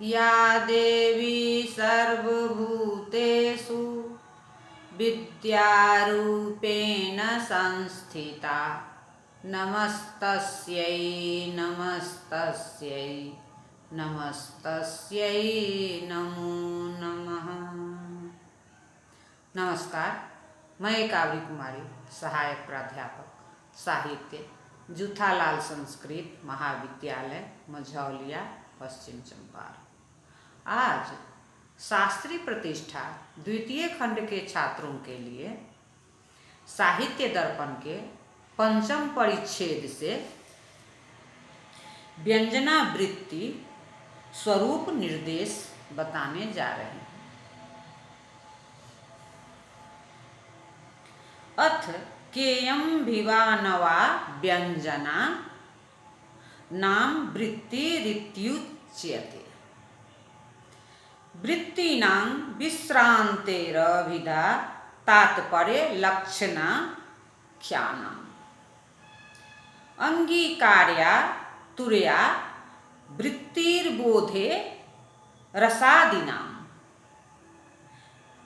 या देवी सर्वभूतेषु विद्यारूपेण संस्थिता नमस्तस्यै नमस्तस्यै नमस्तस्यै नमो नमः। नमस्कार, मैं काव्य कुमारी, सहायक प्राध्यापक साहित्य, जूथालाल संस्कृत महाविद्यालय मझौलिया, पश्चिम चंपारण। आज शास्त्री प्रतिष्ठा द्वितीय खंड के छात्रों के लिए साहित्य दर्पण के पंचम परिच्छेद से व्यंजनावृत्ति स्वरूप निर्देश बताने जा रहे हैं। अथ केयं भिवानवा व्यंजना नाम वृत्तिरित्युच्यते। वृत्तीनां विश्रान्तेरभिधा तात्पर्य लक्षणाख्यानाम् अंगीकार्या तुर्या वृत्तिर्बोधे रसादिनां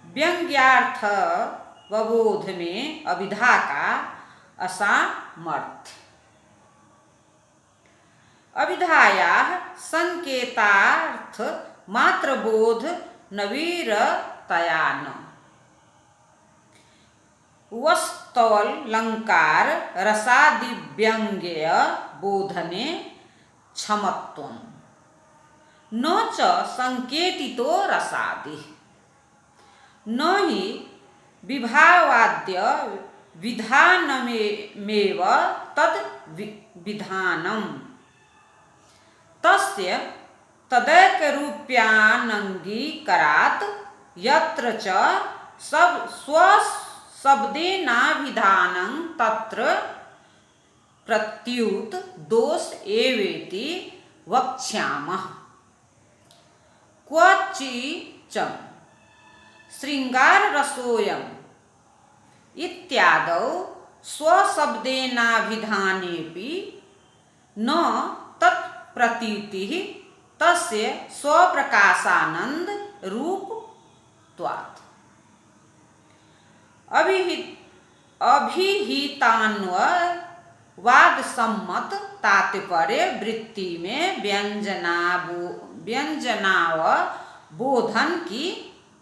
व्यंग्यार्थ वबोध में अभिधा का असामर्थ्य। अभिधायाः संकेतार्थ मात्र बोध नवीरतया न वस्तवलंकार रसादिव्यंग्य बोधने क्षमत्वम् न च संकेतितो रसादि न हि विभावाद्य विधानमेव तद् विधानम् तस्य तदैकरूप्यानंगीकारात् यत्र च स्वशब्देनाभिधानं तत्र प्रत्युत दोष एवेति वक्ष्यामः। क्वचिच्च शृंगाररसोऽयम् इत्यादौ स्वशब्देनाभिधानेऽपि न तत्प्रतीतिः तस्य स्वप्रकाशानंद रूपत्वात्। अभिहितान्ववाद सम्मत तात्पर्य वृत्ति में व्यंजनावबोधन की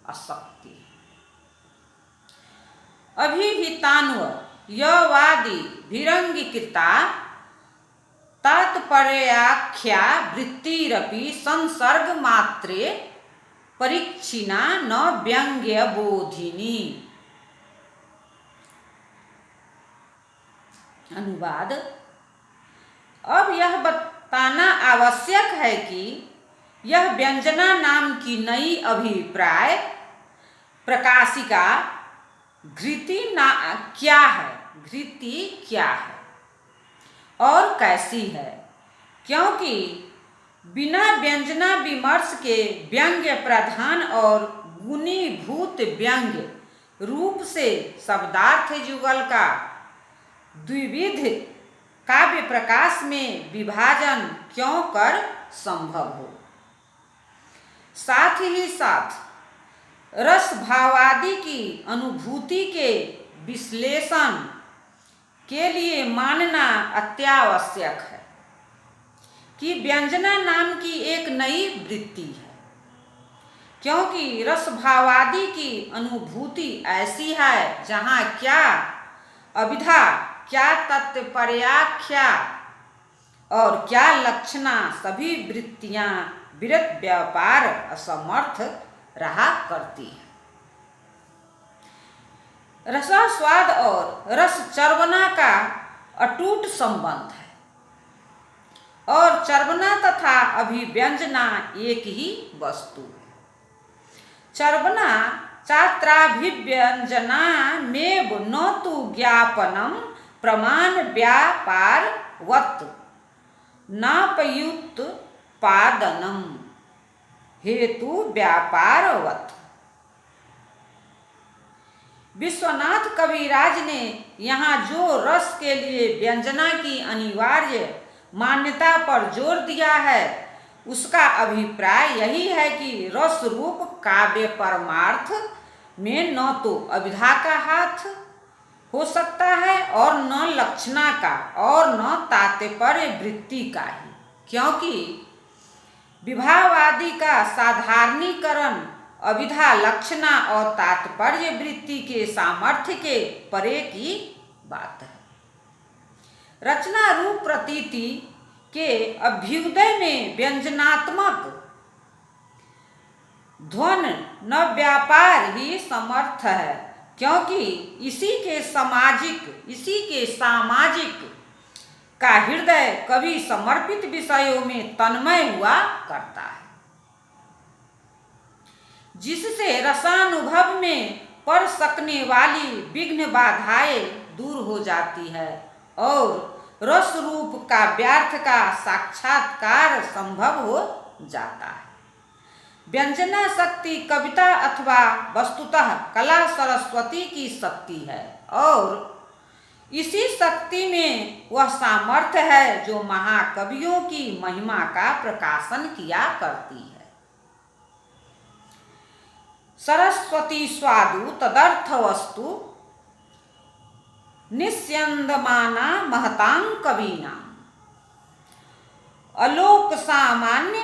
आसक्ति। अभिहितान्वयवादी भिरंगीकृता तात्पर्याख्या वृत्तिरपि संसर्ग मात्रे परीक्षिणा न व्यंग्य बोधिनी। अनुवाद। अब यह बताना आवश्यक है कि यह व्यंजना नाम की नई अभिप्राय प्रकाशिका घृति क्या है, घृति क्या है और कैसी है, क्योंकि बिना व्यंजना विमर्श के व्यंग्य प्रधान और गुणीभूत व्यंग्य रूप से शब्दार्थ युगल का द्विविध काव्य प्रकाश में विभाजन क्यों कर संभव हो। साथ ही साथ रस भावादि की अनुभूति के विश्लेषण के लिए मानना अत्यावश्यक है कि व्यंजना नाम की एक नई वृत्ति है, क्योंकि रस भावादि की अनुभूति ऐसी है जहाँ क्या अभिधा, क्या तात्पर्याख्या और क्या लक्षणा सभी वृत्तियाँ विरत व्यापार असमर्थ रहा करती है। रसास्वाद और रस चर्वना का अटूट संबंध है और चर्वना तथा अभिव्यंजना एक ही वस्तु है। चर्वना चात्राभिव्यंजनामेव न तु ज्ञापनं प्रमाण व्यापारवत् नापयुत्पादनं हेतु व्यापारवत्। विश्वनाथ कविराज ने यहाँ जो रस के लिए व्यंजना की अनिवार्य मान्यता पर जोर दिया है उसका अभिप्राय यही है कि रस रूप काव्य परमार्थ में न तो अभिधा का हाथ हो सकता है और न लक्षणा का और न तात्पर्य वृत्ति का ही, क्योंकि विभावादि का साधारणीकरण अभिधा लक्षणा और तात्पर्य वृत्ति के सामर्थ्य के परे की बात है। रचना रूप प्रतीति के अभ्युदय में व्यंजनात्मक ध्वन न व्यापार ही समर्थ है, क्योंकि इसी के सामाजिक का हृदय कभी समर्पित विषयों में तन्मय हुआ करता है, जिससे रसानुभव में पड़ सकने वाली विघ्न बाधाएं दूर हो जाती है और रस रूप काव्यार्थ का साक्षात्कार संभव हो जाता है। व्यंजना शक्ति कविता अथवा वस्तुतः कला सरस्वती की शक्ति है और इसी शक्ति में वह सामर्थ्य है जो महाकवियों की महिमा का प्रकाशन किया करती है। सरस्वती स्वादु तदर्थ वस्तु निस्यंदमाना महतां कवीना अलोक सामान्य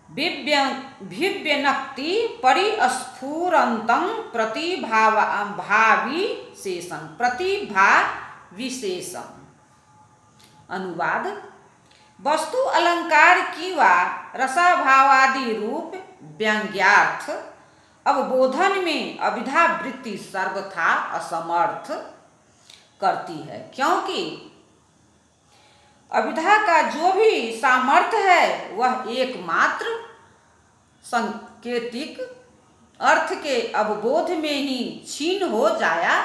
भिव्यनक्ति परिस्फुरन्तं प्रतिभा विशेषं। अनुवाद: वस्तु अलंकार की वा रसाभावादि रूप व्यंग्यार्थ अवबोधन में अभिधा वृत्ति सर्वथा असमर्थ करती है, क्योंकि अभिधा का जो भी सामर्थ्य है वह एकमात्र सांकेतिक अर्थ के अवबोध में ही क्षीण हो जाया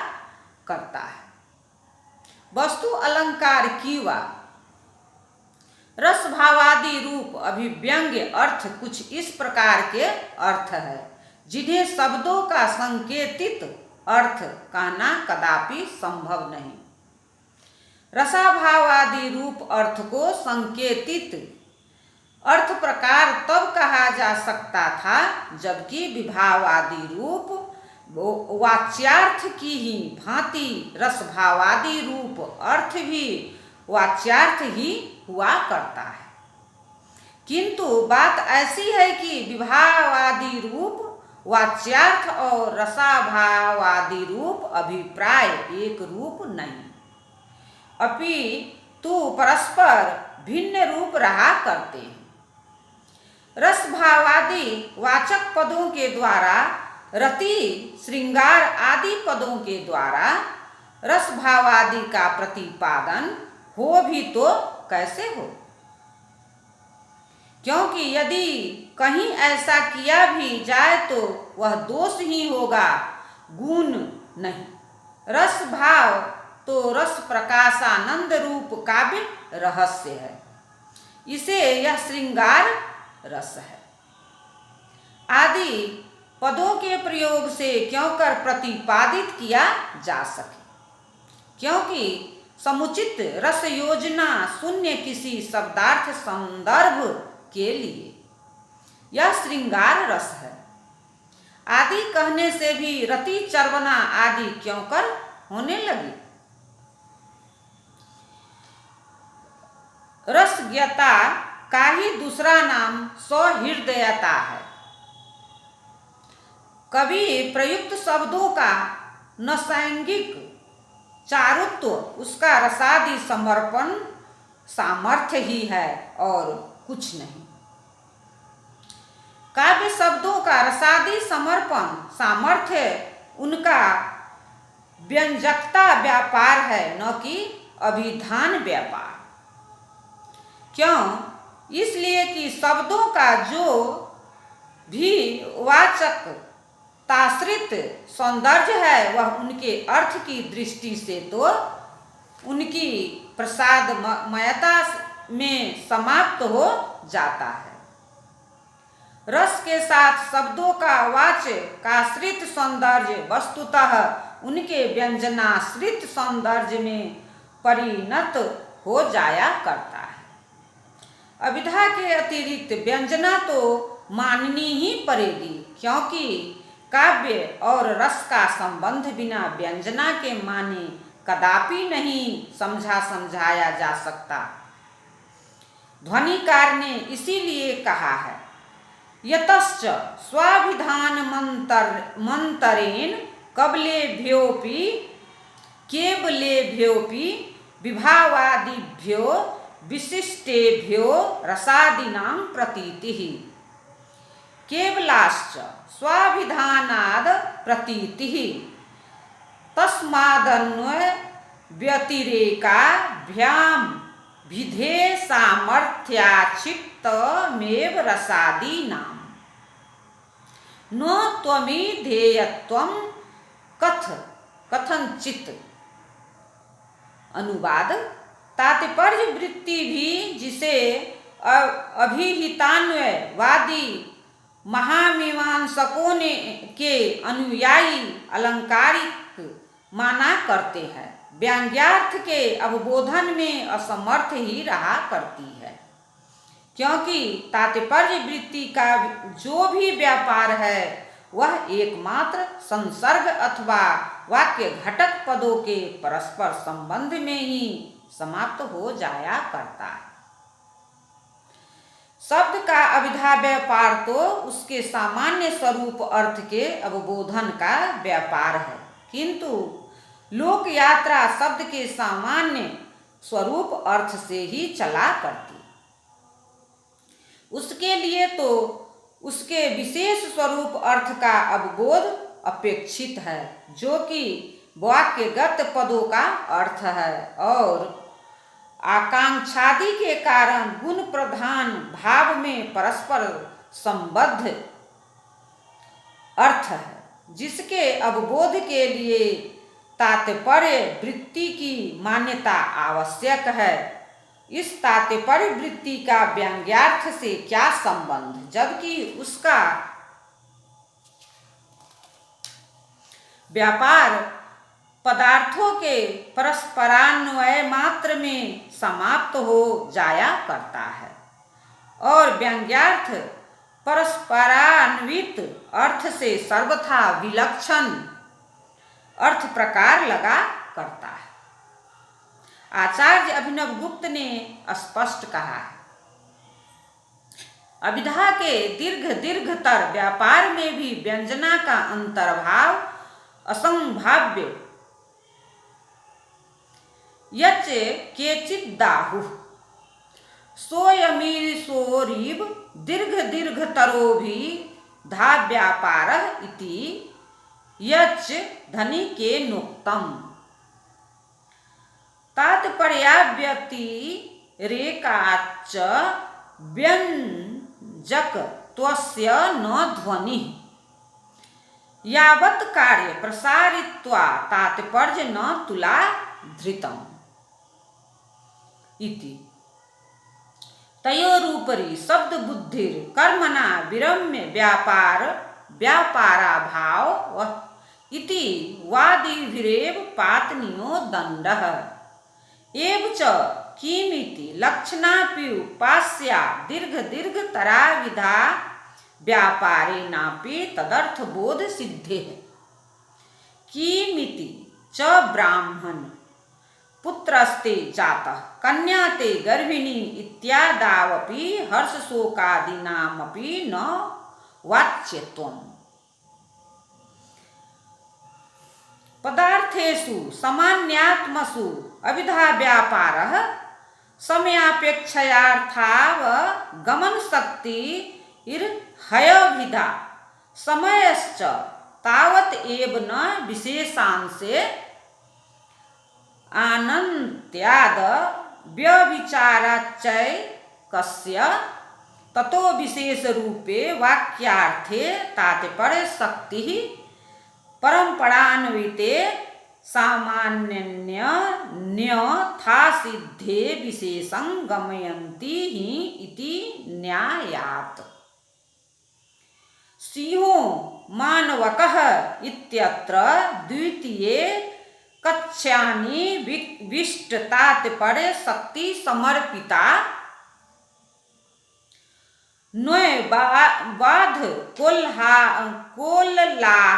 करता है। वस्तु अलंकार की वा रसभावादि रूप अभिव्यंग्य अर्थ कुछ इस प्रकार के अर्थ है जिन्हें शब्दों का संकेतित अर्थ कहना कदापि संभव नहीं। रसाभावादि रूप अर्थ को संकेतित अर्थ प्रकार तब कहा जा सकता था जबकि विभावादि रूप वाच्यार्थ की ही भांति रसभावादि रूप अर्थ भी वाच्यार्थ ही हुआ करता है, किंतु बात ऐसी है कि विभावादि रूप वाच्यार्थ और रसाभावादि रूप अभिप्राय एक रूप नहीं, अपितु परस्पर भिन्न रूप रहा करते हैं। रसभावादि वाचक पदों के द्वारा रति श्रृंगार आदि पदों के द्वारा रसभावादि का प्रतिपादन हो भी तो कैसे हो, क्योंकि यदि कहीं ऐसा किया भी जाए तो वह दोष ही होगा, गुण नहीं। रस भाव तो रस प्रकाशानंद रूप काव्य रहस्य है, इसे यह श्रृंगार रस है आदि पदों के प्रयोग से क्यों कर प्रतिपादित किया जा सके, क्योंकि समुचित रस योजना शून्य किसी शब्दार्थ संदर्भ के लिए यह श्रृंगार रस है आदि कहने से भी रति चर्वना आदि क्यों कर होने लगी। रसज्ञता का ही दूसरा नाम सहृदयता है। कवि प्रयुक्त शब्दों का नैसर्गिक चारुत्व उसका रसादि समर्पण सामर्थ्य ही है और कुछ नहीं। काव्य शब्दों का रसादि समर्पण सामर्थ्य उनका व्यंजकता व्यापार है, न कि अभिधान व्यापार। क्यों? इसलिए कि शब्दों का जो भी वाचक ताश्रित सौंदर्य है वह उनके अर्थ की दृष्टि से तो उनकी प्रसादमयता में समाप्त हो जाता है। रस के साथ शब्दों का वाचकाश्रित सौंदर्य वस्तुतः उनके व्यंजनाश्रित सौंदर्य में परिणत हो जाया करता है। अभिधा के अतिरिक्त व्यंजना तो माननी ही पड़ेगी, क्योंकि काव्य और रस का संबंध बिना व्यंजना के माने कदापि नहीं समझाया जा सकता। ध्वनिकार ने इसीलिए कहा है, यतश्च स्वाभिधान मंतरेण कबलेभ्योऽपि केवलेभ्योऽपि विभावादिभ्यो विशिष्टेभ्यो रसादीनां प्रतीतिः। केवलाश्च स्वाभिधानाद् प्रतीतिः तस्मादन्वय व्यतिरेकाभ्यां विधे सामर्थ्याक्षिप्तमेव रसादीनां न त्वमिधेयत्वं कथंचित्। अनुवाद, तात्पर्य वृत्ति भी जिसे अभिहितान्वयवादी महामीमांसकों के अनुयायी अलंकारिक माना करते हैं, व्यंग्यार्थ के अवबोधन में असमर्थ ही रहा करती है, क्योंकि तात्पर्य वृत्ति का जो भी व्यापार है वह एकमात्र संसर्ग अथवा वाक्य घटक पदों के परस्पर संबंध में ही समाप्त हो जाया करता है। शब्द का अभिधा व्यापार तो उसके सामान्य स्वरूप अर्थ के अवबोधन का व्यापार है, किंतु लोक यात्रा शब्द के सामान्य स्वरूप अर्थ से ही चला करती। उसके लिए तो उसके विशेष स्वरूप अर्थ का अवबोध अपेक्षित है, जो कि वाक्यगत पदों का अर्थ है और आकांक्षादि के कारण गुण प्रधान भाव में परस्पर संबद्ध अर्थ है, जिसके अवबोध के लिए तात्पर्य वृत्ति की मान्यता आवश्यक है। इस तात्पर्य वृत्ति का व्यंग्यार्थ से क्या संबंध, जबकि उसका व्यापार पदार्थों के परस्परान्वय मात्र में समाप्त हो जाया करता है और व्यंग्यार्थ परस्परान्वित अर्थ से सर्वथा विलक्षण अर्थ प्रकार लगा करता है। आचार्य अभिनव गुप्त ने स्पष्ट कहा है, अभिधा के दीर्घतर व्यापार में भी व्यंजना का अंतर्भाव असंभाव्य यच्च केचित् दाहुः सोऽयमीशोरीव दीर्घतरो भी धा व्यापारः इति यच्च धनिकेनोक्तम्। तात्पर्याव्यतिरेकाच्च व्यञ्जकत्वस्य न ध्वनिः यावत् कार्य प्रसारित्वा तात्पर्य न तुला धृतम् इति। तयोरुपरि शब्द बुद्धिर कर्मणा विरम्य व्यापाराभाव इति वादिभिरेव पातनीयो दण्डः एव च किमिति लक्षणाप्युपास्या दीर्घतराविधा व्यापारेणापि तदर्थबोध सिद्धेः। किमिति च ब्राह्मण पुत्रस्ते जातः कन्या ते गर्भिणी इत्यादावपि हर्षशोकादीनामपि न वाच्यत्वम्। पदार्थेषु सामान्यात्मसु अभिधा व्यापारः समयापेक्षयार्थावगमनशक्तिर्हयभिधा समयश्च तावत् एव न विशेषांशे आनन्त्याद व्यभिचाराच्चैकस्य ततो विशेष रूपे वाक्यार्थे तात्पर्य शक्ति परंपरान्विते सामान्यन्यथासिद्धे विशेषं गमयन्ति हि इति न्यायात्। सिंहो मानवकः इत्यत्र द्वितीये कक्ष्यानि विष्ट तात्पर्य शक्ति समर्पिता नोय बाध कोल्लासांतर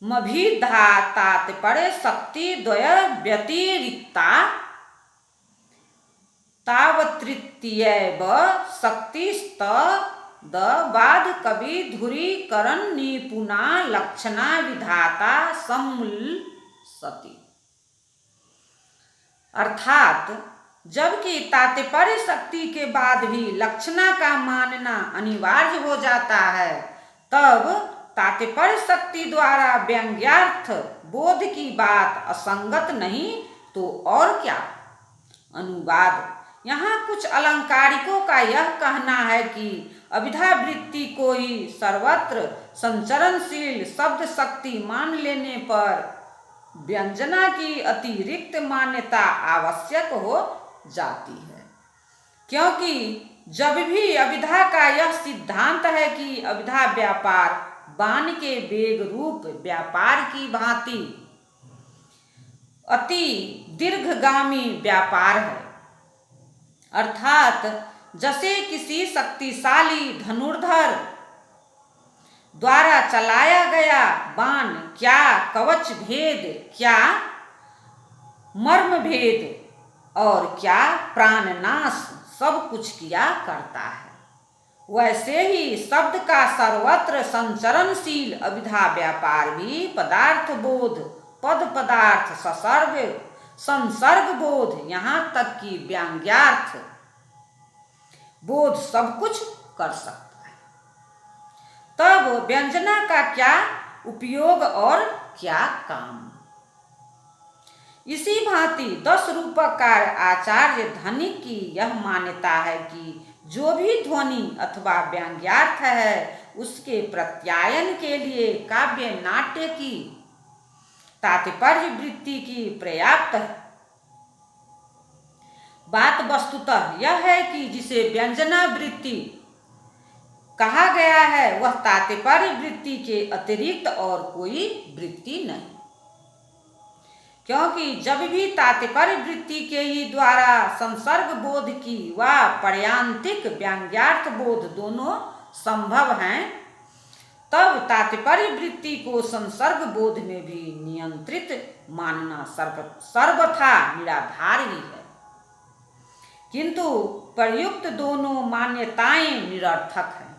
मभिधा तात्पर्य शक्ति द्वय व्यतिरिक्ता तावतृतीयैव शक्तिस्तद्वाद कवि धुरीकरण निपुणा लक्षणा विधाता सम्मुल्सति। अर्थात जबकि तात्पर्य शक्ति के बाद भी लक्षणा का मानना अनिवार्य हो जाता है, तब तात्पर्य शक्ति द्वारा व्यंग्यार्थ बोध की बात असंगत नहीं तो और क्या। अनुवाद। यहाँ कुछ अलंकारिकों का यह कहना है कि अभिधा वृत्ति को ही सर्वत्र संचरणशील शब्द शक्ति मान लेने पर व्यंजना की अतिरिक्त मान्यता आवश्यक हो जाती है, क्योंकि जब भी अभिधा का यह सिद्धांत है कि अभिधा व्यापार बाण के वेग रूप व्यापार की भांति अति दीर्घगामी व्यापार है, अर्थात जैसे किसी शक्तिशाली धनुर्धर द्वारा चलाया गया बाण क्या कवच भेद, क्या मर्म भेद और क्या प्राणनाश सब कुछ किया करता है, वैसे ही शब्द का सर्वत्र संचरणशील अभिधा व्यापार भी पदार्थ बोध, पद पदार्थ ससर्ग संसर्ग बोध यहाँ तक कि व्यंग्यार्थ बोध सब कुछ कर सकता है। तब व्यंजना का क्या उपयोग और क्या काम। इसी भांति 10 रूपकार आचार्य धनिक की यह मान्यता है कि जो भी ध्वनि अथवा व्यंग्यार्थ है उसके प्रत्यायन के लिए काव्य नाट्य की तात्पर्य वृत्ति की पर्याप्त है। बात वस्तुतः यह है कि जिसे व्यंजना वृत्ति कहा गया है वह तात्पर्य वृत्ति के अतिरिक्त और कोई वृत्ति नहीं, क्योंकि जब भी तात्पर्य वृत्ति के ही द्वारा संसर्ग बोध की व पर्यांतिक व्यंग्यार्थ बोध दोनों संभव हैं, तब तात्पर्य वृत्ति को संसर्ग बोध में भी नियंत्रित मानना सर्वथा निराधार ही है, किंतु प्रयुक्त दोनों मान्यताएं निरर्थक हैं।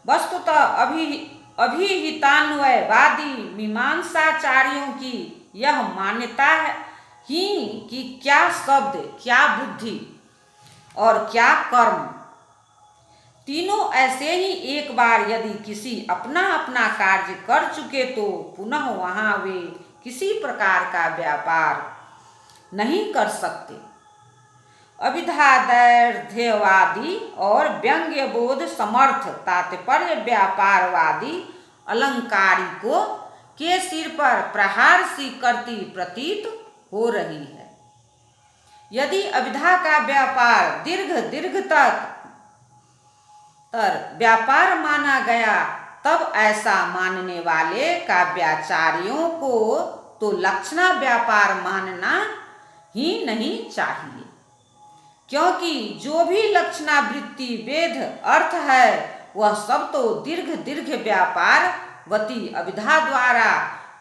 वस्तुतः अभिहितान्वयवादी मीमांसाचार्यों की यह मान्यता है ही कि क्या शब्द, क्या बुद्धि और क्या कर्म तीनों ऐसे ही एक बार यदि किसी अपना अपना कार्य कर चुके तो पुनः वहाँ वे किसी प्रकार का व्यापार नहीं कर सकते। अभिधादैर्ध्यवादी और व्यंग्यबोध समर्थ तात्पर्य व्यापारवादी अलंकारिकों के सिर पर प्रहार सी करती प्रतीत हो रही है। यदि अभिधा का व्यापार दीर्घ तक व्यापार माना गया, तब ऐसा मानने वाले काव्याचार्यों को तो लक्षणा व्यापार मानना ही नहीं चाहिए, क्योंकि जो भी लक्षणा वृत्ति वेद अर्थ है वह सब तो दीर्घ व्यापार वती अभिधा द्वारा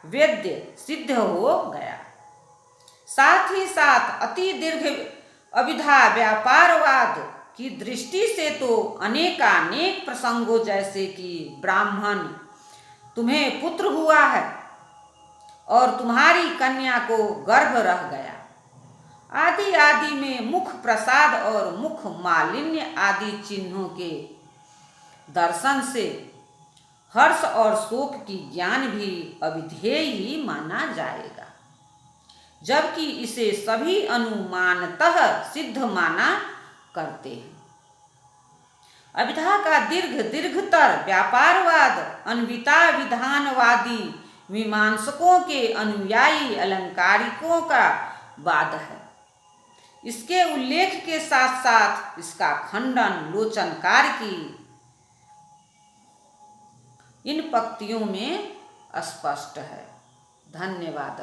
वेद्य सिद्ध हो गया। साथ ही साथ अति दीर्घ अभिधा व्यापारवाद की दृष्टि से तो अनेकानेक प्रसंगों जैसे कि ब्राह्मण तुम्हें पुत्र हुआ है और तुम्हारी कन्या को गर्भ रह गया आदि में मुख प्रसाद और मुख मालिन्य आदि चिन्हों के दर्शन से हर्ष और शोक की ज्ञान भी अविधेय ही माना जाएगा, जबकि इसे सभी अनुमानतः सिद्ध माना करते हैं। अभिधा का दीर्घतर व्यापारवाद अन्विता विधानवादी मीमांसकों के अनुयायी अलंकारिकों का वाद है। इसके उल्लेख के साथ साथ इसका खंडन लोचनकार की इन पंक्तियों में स्पष्ट है। धन्यवाद।